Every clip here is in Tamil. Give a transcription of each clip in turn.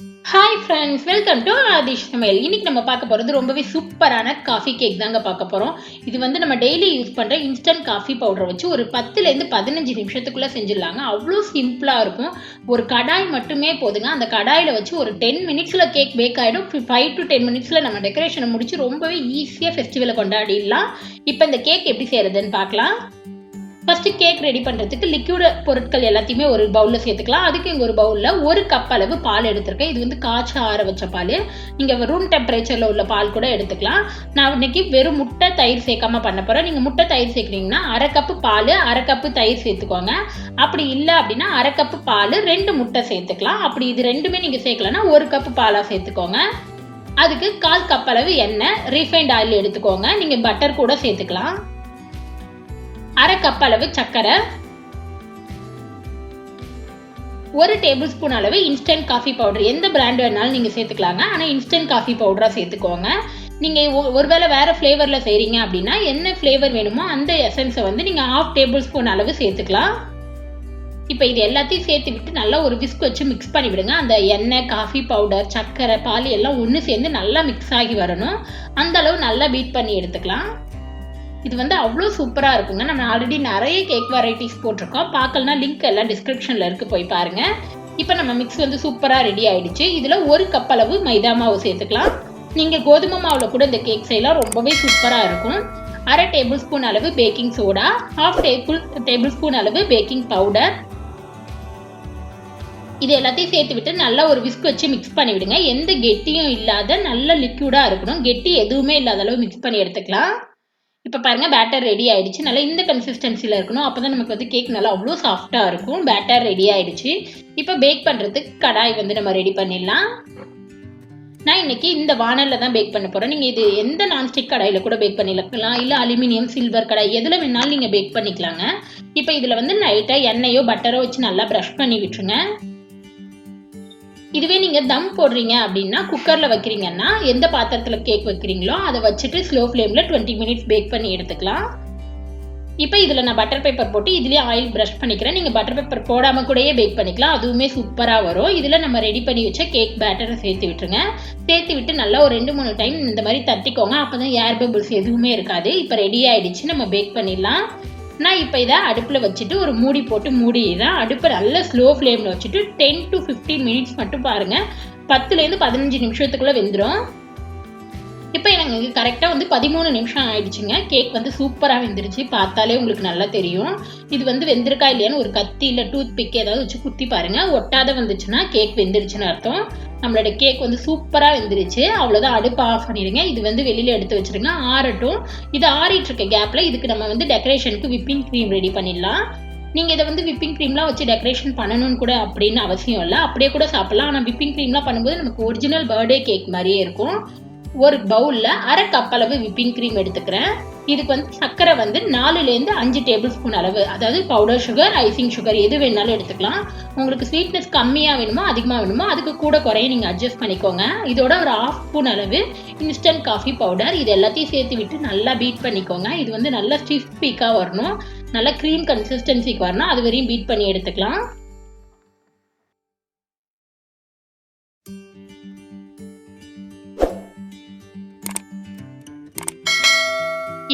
Hi friends, welcome to Aadish சமையல். இன்னைக்கு நம்ம பார்க்க போகிறது ரொம்பவே சூப்பரான காஃபி கேக் தாங்க பார்க்க போகிறோம். இது வந்து நம்ம டெய்லி யூஸ் பண்ணுற இன்ஸ்டன்ட் காஃபி பவுடரை வச்சு ஒரு 10லேருந்து 15 நிமிஷத்துக்குள்ளே செஞ்சிடலாங்க. அவ்வளோ சிம்பிளாக இருக்கும். ஒரு கடாய் மட்டுமே போதுங்க. அந்த கடாயில் வச்சு ஒரு 10 மினிட்ஸில் கேக் பேக் ஆகிடும். 5 to 10 மினிட்ஸில் நம்ம டெக்கரேஷனை முடிச்சு ரொம்பவே ஈஸியாக ஃபெஸ்டிவலை கொண்டாடிடலாம். இப்போ இந்த கேக் எப்படி செய்கிறதுன்னு பார்க்கலாம். ஃபர்ஸ்ட் கேக் ரெடி பண்ணுறதுக்கு லிக்யூட் பொருட்கள் எல்லாத்தையுமே ஒரு பவுலில் சேர்த்துக்கலாம். அதுக்கு இங்கே ஒரு பவுலில் 1 கப் அளவு பால் எடுத்திருக்கேன். இது வந்து காய்ச்சி ஆற வச்ச பால். நீங்கள் ரூம் டெம்பரேச்சரில் உள்ள பால் கூட எடுத்துக்கலாம். நான் இன்னைக்கு வெறும் முட்டை தயிர் சேர்க்காம பண்ண போகிறேன். நீங்கள் முட்டை தயிர் சேர்க்குறீங்கன்னா 1/2 கப்பு பால் 1/2 கப்பு தயிர் சேர்த்துக்கோங்க. அப்படி இல்லை அப்படின்னா 1/2 கப்பு பால் 2 முட்டை சேர்த்துக்கலாம். அப்படி இது ரெண்டுமே நீங்கள் சேர்க்கலன்னா 1 கப்பு பாலாக சேர்த்துக்கோங்க. அதுக்கு 1/4 கப் அளவு எண்ணெய், ரீஃபைண்ட் ஆயில் எடுத்துக்கோங்க. நீங்கள் பட்டர் கூட சேர்த்துக்கலாம். 1/2 கப் அளவு சர்க்கரை, 1 டேபிள் ஸ்பூன் அளவு இன்ஸ்டன்ட் காஃபி பவுடர். எந்த பிராண்ட் வேணாலும் நீங்கள் சேர்த்துக்கலாங்க. ஆனால் இன்ஸ்டன்ட் காஃபி பவுடராக சேர்த்துக்கோங்க. நீங்கள் ஒருவேளை வேறு ஃப்ளேவரில் செய்கிறீங்க அப்படின்னா என்ன ஃப்ளேவர் வேணுமோ அந்த எசன்ஸை வந்து நீங்கள் 1/2 டேபிள் ஸ்பூன் அளவு சேர்த்துக்கலாம். இப்போ இது எல்லாத்தையும் சேர்த்து விட்டு நல்லா ஒரு விஸ்க் வச்சு மிக்ஸ் பண்ணி விடுங்க. அந்த எண்ணெய், காஃபி பவுடர், சர்க்கரை, பால் எல்லாம் ஒன்று சேர்ந்து நல்லா மிக்ஸ் ஆகி வரணும். அந்த அளவு நல்லா பீட் பண்ணி எடுத்துக்கலாம். இது வந்து அவ்வளோ சூப்பராக இருக்குங்க. நம்ம ஆல்ரெடி நிறைய கேக் வெரைட்டிஸ் போட்டிருக்கோம். பார்க்கலனா லிங்க் எல்லாம் டிஸ்கிரிப்ஷனில் இருக்குது, போய் பாருங்கள். இப்போ நம்ம மிக்ஸ் வந்து சூப்பராக ரெடி ஆகிடுச்சு. இதில் 1 கப் அளவு மைதா மாவு சேர்த்துக்கலாம். நீங்கள் கோதுமை மாவில் கூட இந்த கேக் செய்யலாம், ரொம்பவே சூப்பராக இருக்கும். 1/2 டேபிள் ஸ்பூன் அளவு பேக்கிங் சோடா, 1/2 டேபிள் ஸ்பூன் அளவு பேக்கிங் பவுடர். இது எல்லாத்தையும் சேர்த்து விட்டு நல்லா ஒரு விஸ்க் வச்சு மிக்ஸ் பண்ணி விடுங்க. எந்த கெட்டியும் இல்லாத நல்ல லிக்யூடாக இருக்கணும். கெட்டி எதுவுமே இல்லாத அளவு மிக்ஸ் பண்ணி எடுத்துக்கலாம். இப்போ பாருங்கள், பேட்டர் ரெடி ஆகிடுச்சு. நல்லா இந்த கன்சிஸ்டன்சியில் இருக்கணும். அப்போ தான் நமக்கு வந்து கேக் நல்லா அவ்வளோ சாஃப்டாக இருக்கும். பேட்டர் ரெடி ஆகிடுச்சு. இப்போ பேக் பண்ணுறதுக்கு கடாய் வந்து நம்ம ரெடி பண்ணிடலாம். நான் இன்றைக்கி இந்த வானலில் தான் பேக் பண்ண போகிறேன். நீங்கள் இது எந்த நான்ஸ்டிக் கடாயில் கூட பேக் பண்ணிக்கலாம், இல்லை அலுமினியம், சில்வர் கடாய் எதில் வேணாலும் நீங்கள் பேக் பண்ணிக்கலாங்க. இப்போ இதில் வந்து லைட்டாக எண்ணெயோ பட்டரோ வச்சு நல்லா ப்ரஷ் பண்ணி விட்டுருங்க. இதுவே நீங்கள் தம் போடுறீங்க அப்படின்னா குக்கரில் வைக்கிறீங்கன்னா எந்த பாத்திரத்தில் கேக் வைக்கிறீங்களோ அதை வச்சுட்டு ஸ்லோ ஃப்ளேமில் 20 மினிட்ஸ் பேக் பண்ணி எடுத்துக்கலாம். இப்போ இதில் நான் பட்டர் பேப்பர் போட்டு இதுலேயே ஆயில் ப்ரஷ் பண்ணிக்கிறேன். நீங்கள் பட்டர் பேப்பர் போடாமல் கூடயே பேக் பண்ணிக்கலாம், அதுவுமே சூப்பராக வரும். இதில் நம்ம ரெடி பண்ணி வச்ச கேக் பேட்டரை சேர்த்து விட்டுருங்க. சேர்த்து விட்டு நல்லா ஒரு 2-3 டைம் இந்த மாதிரி தட்டிக்கோங்க. அப்போ தான் ஏர் பபிள்ஸ் எதுவுமே இருக்காது. இப்போ ரெடி ஆகிடுச்சு, நம்ம பேக் பண்ணிடலாம். நான் இப்போ இதை அடுப்பில் வச்சுட்டு ஒரு மூடி போட்டு மூடிடுறேன். அடுப்பை நல்ல ஸ்லோ ஃப்ளேமில் வச்சுட்டு 10 to 15 மினிட்ஸ் மட்டும் பாருங்கள். 10லேருந்து 15 நிமிஷத்துக்குள்ளே வெந்துடும். இப்போ எனக்கு கரெக்டாக வந்து 13 நிமிஷம் ஆயிடுச்சுங்க. கேக் வந்து சூப்பராக வெந்துருச்சு. பார்த்தாலே உங்களுக்கு நல்லா தெரியும். இது வந்து வெந்திருக்கா இல்லையான்னு ஒரு கத்தி இல்லை டூத் பிக் ஏதாவது வச்சு குத்தி பாருங்கள். ஒட்டாத வந்துச்சுன்னா கேக் வெந்துருச்சுன்னு அர்த்தம். நம்மளோட கேக் வந்து சூப்பராக வெந்துருச்சு. அவ்வளோதான், அடுப்பை ஆஃப் பண்ணிடுங்க. இது வந்து வெளியில் எடுத்து வச்சுருங்க, ஆறட்டும். இது ஆறிட்டு இருக்க கேப்பில் இதுக்கு நம்ம வந்து டெக்கரேஷனுக்கு விப்பிங் க்ரீம் ரெடி பண்ணிடலாம். நீங்கள் இதை வந்து விப்பிங் க்ரீம்லாம் வச்சு டெக்கரேஷன் பண்ணணும்னு கூட அப்படின்னு அவசியம் இல்லை, அப்படியே கூட சாப்பிட்லாம். ஆனால் விப்பிங் க்ரீம்லாம் பண்ணும்போது நமக்கு ஒரிஜினல் பர்த்டே கேக் மாதிரியே இருக்கும். ஒரு பவுலில் 1/2 கப் அளவு விப்பிங் க்ரீம் எடுத்துக்கிறேன். இதுக்கு வந்து சர்க்கரை வந்து 4லேருந்து 5 டேபிள் ஸ்பூன் அளவு, அதாவது பவுடர் சுகர், ஐசிங் சுகர் எது வேணாலும் எடுத்துக்கலாம். உங்களுக்கு ஸ்வீட்னஸ் கம்மியாக வேணுமோ அதிகமாக வேணுமோ அதுக்கு கூட குறைய நீங்கள் அட்ஜஸ்ட் பண்ணிக்கோங்க. இதோட ஒரு 1/2 ஸ்பூன் அளவு இன்ஸ்டன்ட் காஃபி பவுடர். இது எல்லாத்தையும் சேர்த்து விட்டு நல்லா பீட் பண்ணிக்கோங்க. இது வந்து நல்லா ஸ்டிஃப் பீக்காக வரணும், நல்லா க்ரீம் கன்சிஸ்டன்சிக்கு வரணும். அது வரையும் பீட் பண்ணி எடுத்துக்கலாம்.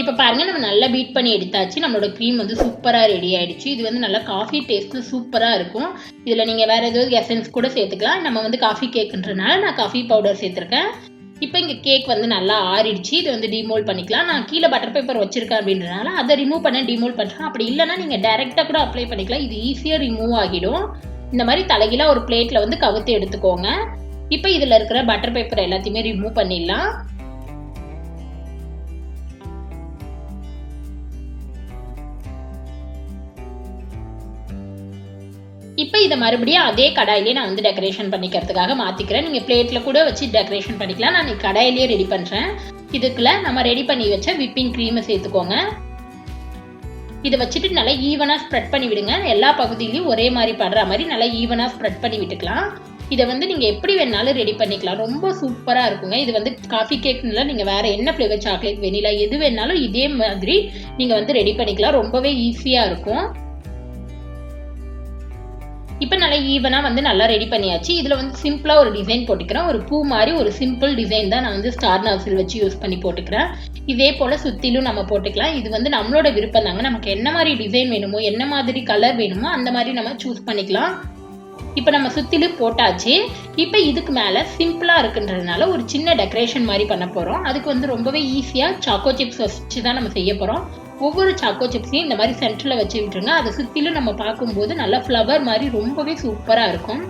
இப்போ பாருங்கள், நம்ம நல்லா பீட் பண்ணி எடுத்தாச்சு. நம்மளோட க்ரீம் வந்து சூப்பராக ரெடி ஆகிடுச்சு. இது வந்து நல்லா காஃபி டேஸ்ட்டு சூப்பராக இருக்கும். இதில் நீங்கள் வேறு ஏதாவது எசன்ஸ் கூட சேர்த்துக்கலாம். நம்ம வந்து காஃபி கேக்குன்றனால நான் காஃபி பவுடர் சேர்த்துருக்கேன். இப்போ இங்கே கேக் வந்து நல்லா ஆறிடுச்சு. இது வந்து டிமோல்ட் பண்ணிக்கலாம். நான் கீழே பட்டர் பேப்பர் வச்சுருக்கேன் அப்படின்றனால அதை ரிமூவ் பண்ண டிமோல்ட் பண்ணுறேன். அப்படி இல்லைனா நீங்கள் டைரெக்டாக கூட அப்ளை பண்ணிக்கலாம். இது ஈஸியாக ரிமூவ் ஆகிடும். இந்த மாதிரி தலைகீழாக ஒரு பிளேட்டில் வந்து கவுத்து எடுத்துக்கோங்க. இப்போ இதில் இருக்கிற பட்டர் பேப்பர் எல்லாத்தையுமே ரிமூவ் பண்ணிடலாம். இப்போ இதை மறுபடியும் அதே கடாயிலே நான் வந்து டெக்கரேஷன் பண்ணிக்கிறதுக்காக மாற்றிக்கிறேன். நீங்கள் பிளேட்டில் கூட வச்சு டெக்கரேஷன் பண்ணிக்கலாம். நான் கடாயிலே ரெடி பண்ணுறேன். இதுக்குள்ள நம்ம ரெடி பண்ணி வச்ச விப்பிங் க்ரீமை சேர்த்துக்கோங்க. இதை வச்சுட்டு நல்லா ஈவனாக ஸ்ப்ரெட் பண்ணி விடுங்க. எல்லா பகுதியிலையும் ஒரே மாதிரி படுற மாதிரி நல்லா ஈவனாக ஸ்ப்ரெட் பண்ணி விட்டுக்கலாம். இதை வந்து நீங்கள் எப்படி வேணாலும் ரெடி பண்ணிக்கலாம். ரொம்ப சூப்பராக இருக்குங்க. இது வந்து காஃபி கேக்னால நீங்கள் வேறு என்ன ஃப்ளேவர், சாக்லேட், வெனிலா எது வேணாலும் இதே மாதிரி நீங்கள் வந்து ரெடி பண்ணிக்கலாம். ரொம்பவே ஈஸியாக இருக்கும். இப்போ நல்லா ஈவனாக வந்து நல்லா ரெடி பண்ணியாச்சு. இதில் வந்து சிம்பிளாக ஒரு டிசைன் போட்டுக்கிறேன். ஒரு பூ மாதிரி ஒரு சிம்பிள் டிசைன் தான் நான் வந்து ஸ்டார் நாசில் வச்சு யூஸ் பண்ணி போட்டுக்கிறேன். இதே போல் சுற்றிலும் நம்ம போட்டுக்கலாம். இது வந்து நம்மளோட விருப்பம் தாங்க. நமக்கு என்ன மாதிரி டிசைன் வேணுமோ, என்ன மாதிரி கலர் வேணுமோ அந்த மாதிரி நம்ம சூஸ் பண்ணிக்கலாம். இப்போ நம்ம சுற்றிலும் போட்டாச்சு. இப்போ இதுக்கு மேலே சிம்பிளாக இருக்குன்றதுனால ஒரு சின்ன டெக்கரேஷன் மாதிரி பண்ண போகிறோம். அதுக்கு வந்து ரொம்பவே ஈஸியாக சாக்கோ சிப்ஸ் வச்சு தான் நம்ம செய்ய போகிறோம். ஒவ்வொரு சாக்கோ சிப்ஸையும் இந்த மாதிரி சென்டரில் வச்சு விட்டுருங்க. அதை சுற்றிலும் நம்ம பார்க்கும்போது நல்லா ஃப்ளவர் மாதிரி ரொம்பவே சூப்பராக இருக்கும்.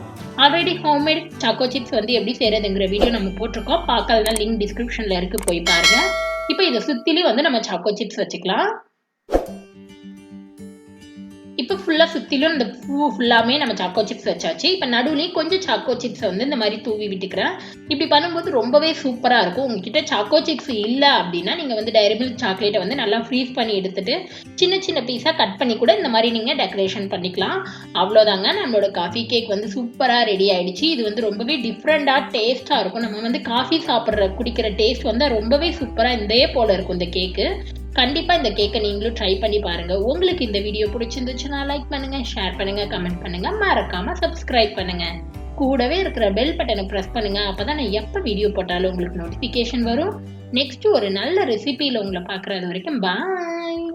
ஆல்ரெடி ஹோம்மேட் சாக்கோ சிப்ஸ் வந்து எப்படி செய்கிறதுங்கிற வீடியோ நம்ம போட்டிருக்கோம். பார்க்கலனா லிங்க் டிஸ்கிரிப்ஷனில் இருக்குது, போய் பாருங்கள். இப்போ இதை சுற்றிலும் வந்து நம்ம சாக்கோ சிப்ஸ் வச்சுக்கலாம். இப்போ ஃபுல்லாக சுற்றிலும் இந்த பூ ஃபுல்லாமே நம்ம சாக்கோ சிப்ஸ் வச்சாச்சு. இப்போ நடுவுலேயும் கொஞ்சம் சாக்கோ சிப்ஸை வந்து இந்த மாதிரி தூவி விட்டுக்கிறேன். இப்படி பண்ணும்போது ரொம்பவே சூப்பராக இருக்கும். உங்ககிட்ட சாக்கோ சிப்ஸ் இல்லை அப்படின்னா நீங்கள் வந்து டைரி மில்க் சாக்லேட்டை வந்து நல்லா ஃப்ரீஸ் பண்ணி எடுத்துட்டு சின்ன சின்ன பீஸாக கட் பண்ணி கூட இந்த மாதிரி நீங்கள் டெக்கரேஷன் பண்ணிக்கலாம். அவ்வளோதாங்க, நம்மளோட காஃபி கேக் வந்து சூப்பராக ரெடி ஆகிடுச்சு. இது வந்து ரொம்பவே டிஃப்ரெண்ட்டாக டேஸ்ட்டாக இருக்கும். நம்ம வந்து காஃபி குடிக்கிற டேஸ்ட் வந்து ரொம்பவே சூப்பராக இதே போல் இருக்கும் இந்த கேக்கு. கண்டிப்பாக இந்த கேக்கை நீங்களும் ட்ரை பண்ணி பாருங்கள். உங்களுக்கு இந்த வீடியோ பிடிச்சிருந்துச்சுன்னா லைக் பண்ணுங்கள், ஷேர் பண்ணுங்கள், கமெண்ட் பண்ணுங்கள், மறக்காமல் சப்ஸ்கிரைப் பண்ணுங்கள். கூடவே இருக்கிற பெல் பட்டனை ப்ரெஸ் பண்ணுங்கள். அப்போ தான் நான் எப்போ வீடியோ போட்டாலும் உங்களுக்கு நோட்டிஃபிகேஷன் வரும். நெக்ஸ்ட்டு ஒரு நல்ல ரெசிபியில் உங்களை பார்க்குறது வரைக்கும் பாய்.